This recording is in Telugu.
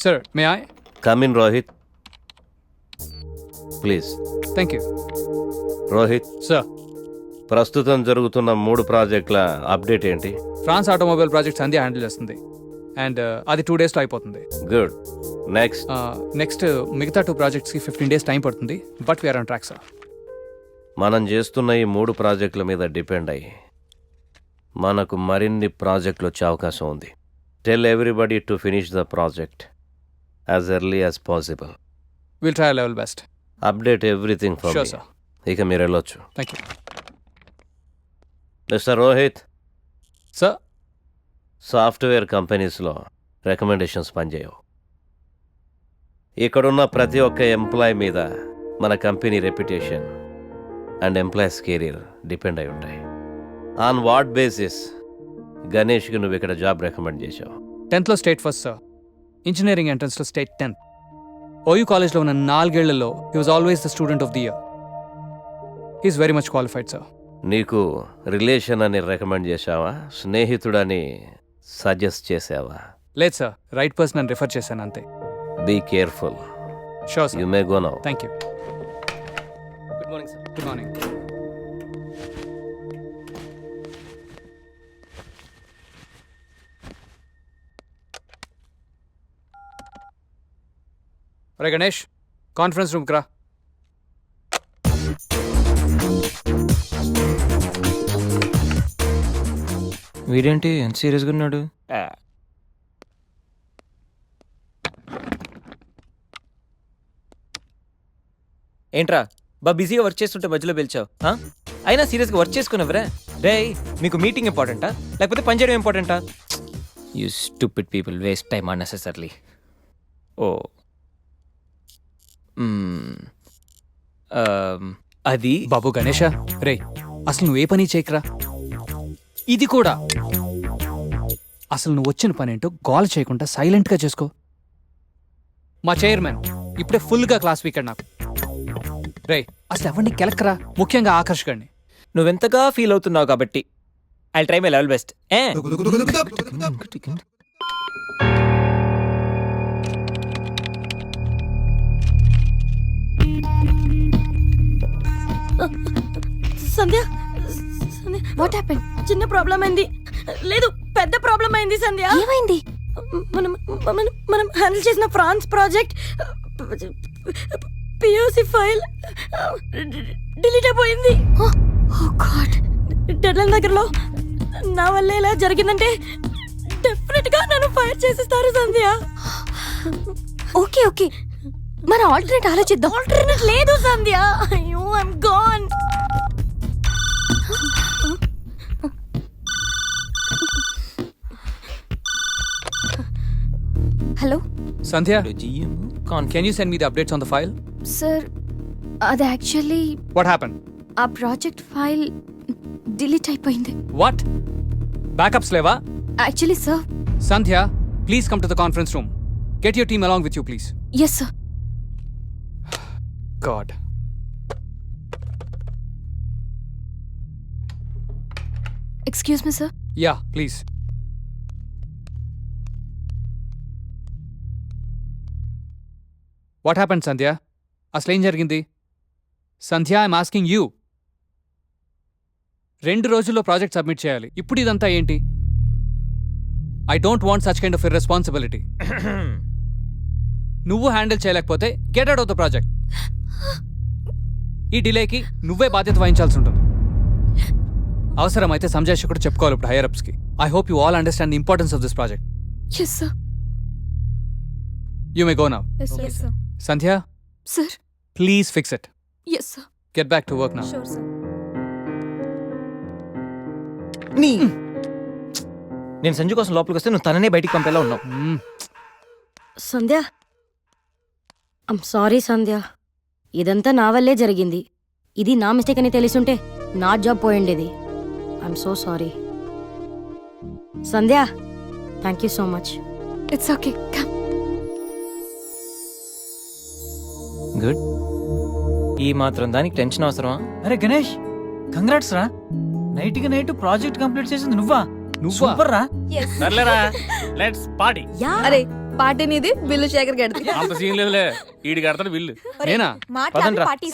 Sir, may I? Come in Rohit please. Thank you. Rohit, Sir, ప్రస్తుతం జరుగుతున్న 3 ప్రాజెక్టుల అప్డేట్ ఏంటి? ఫ్రాన్స్ ఆటోమొబైల్ ప్రాజెక్ట్ సంధ్య హ్యాండిల్ చేస్తుంది అండ్ అది 2 days లో అయిపోతుంది. గుడ్. నెక్స్ట్ నెక్స్ట్ మిగతా 2 ప్రాజెక్ట్స్కి 15 days టైం పడుతుంది, but we're on track sir. మనం చేస్తున్న ఈ 3 ప్రాజెక్టుల మీద డిపెండ్ అయ్యి మనకు మరిన్ని ప్రాజెక్టులు వచ్చే అవకాశం ఉంది. Tell everybody to finish the project as early as possible. Will try level best. Update everything for Sure, me. sir. ఇక మీరు వెళ్ళొచ్చు. Thank you. Mister Rohit, sir, software కంపెనీస్లో రికమెండేషన్స్ పనిచేయవు. ఇక్కడున్న ప్రతి ఒక్క ఎంప్లాయ్ మీద మన company reputation and employees career depend అయి ఉంటాయి. ఆన్ వాట్ బేసిస్ గణేష్కి నువ్వు ఇక్కడ జాబ్ రికమెండ్ చేశావు? 10th లో స్టేట్ ఫస్ట్ సార్. ఇంజనీరింగ్ ఎంట్రన్స్లో స్టేట్ 10th. ఓయూ కాలేజ్లో ఉన్న 4 ఏళ్లలో he was always the student of the year. He's very much qualified sir. నీకు రిలేషన్ అని రికమెండ్ చేశావా, స్నేహితుడని సజెస్ట్ చేసావా? లేదు సార్, రైట్ పర్సన్ అని రిఫర్ చేశాను అంతే. Be careful. Sure sir. You may go now. Thank you. Good morning sir. Good morning. రే గణేష్, కాన్ఫరెన్స్ రూమ్కి రా. వీడేంటి ఎంత సీరియస్గా ఉన్నాడు? ఏంట్రా బిజీగా వర్క్ చేస్తుంటే మధ్యలో పిలిచావు? అయినా సీరియస్గా వర్క్ చేసుకున్నావురా? రే, మీకు మీటింగ్ ఇంపార్టెంటా లేకపోతే పని చేయడం ఇంపార్టెంటా? You stupid people waste time unnecessarily. ఓ అది బాబు గణేష, రే అసలు నువ్వు ఏ పని చేయకరా. ఇది కూడా అసలు నువ్వు వచ్చిన పని ఏంటో గోల్ చేయకుండా సైలెంట్గా చేసుకో. మా చైర్మన్ ఇప్పుడే ఫుల్గా క్లాస్ వీకెండ్ నాకు. రే అసలు ఎవరిని కెలక్కరా, ముఖ్యంగా ఆకర్ష్ గాడిని. నువ్వెంతగా ఫీల్ అవుతున్నావు కాబట్టి I try my level best. Sandhya, what happen? చిన్న ప్రాబ్లం అయింది. లేదు, పెద్ద ప్రాబ్లం అయింది సంధ్య. ఏమైంది? మనం మనం మనం హ్యాండిల్ చేసిన France project POC file delete అయిపోయింది. ఓ గాడ్, డెడ్లైన్ దగ్గరలో. నా వల్ల ఇలా జరిగిందంటే డెఫినెట్ గా నన్ను ఫైర్ చేసేస్తారు సంధ్య. ఓకే ఓకే, మన ఆల్టర్నేట్ ఆలోచిద్దాం. ఆల్టర్నేట్ లేదు సంధ్య. అయ్యో, I'm gone. Hello Sandhya, can you send me the updates on the file? Sir, అది యాక్చువల్లీ వాట్ హ్యాపెన్? ఆ ప్రాజెక్ట్ ఫైల్ డిలీట్ అయిపోయింది. వాట్? బ్యాకప్స్ లేవా? Actually sir. Sandhya, please come to the conference room. Get your team along with you please. Yes sir. God. Excuse me sir. Ya please. What happen Sandhya? అసలేం జరిగింది? సంధ్య, ఐఎమ్ ఆస్కింగ్ యూ. 2 రోజుల్లో ప్రాజెక్ట్ సబ్మిట్ చేయాలి. ఇప్పుడు ఇదంతా ఏంటి? I don't want such kind of irresponsibility. నువ్వు హ్యాండిల్ చేయలేకపోతే get out of the project. ఈ డిలేకి నువ్వే బాధ్యత వహించాల్సి ఉంటుంది. అవసరమైతే సంజయ్ కూడా చెప్పుకోవాలి ఇప్పుడు హైయర్ అప్స్కి. I hope you all understand the importance of this project. Yes sir. You may go now. Yes sir. Sandhya, sir. Please fix it. Yes sir. Get back to work now. Sure sir. నేను సంజు కోసం లోపలికి వస్తే నువ్వు తననే బయటికి పంపేలా ఉన్నావు. సంధ్య, ఐమ్ సారీ సంధ్య. ఇదంతా నా వల్లే జరిగింది. ఇది నా మిస్టేక్ అని తెలిసుంటే నా జాబ్ పోయిండేది. I'm so sorry Sandhya. Thank you so much. It's okay, come. Good. ఈ మాత్రం దానికి టెన్షన్ అవసరమా? అరే గణేష్, కంగ్రాట్స్ రా. నైట్ కి నైట్ ప్రాజెక్ట్ కంప్లీట్ చేసింది నువ్వా? నువ్వా? సూపర్ రా. సర్లేరా, లెట్స్ పార్టీ. అరే పార్టీ నీది బిల్లు శేఖర్ గడిది అంత సీన్ లేదులే ఈడికి కడతాడు బిల్లు నేనా పదండ్రా.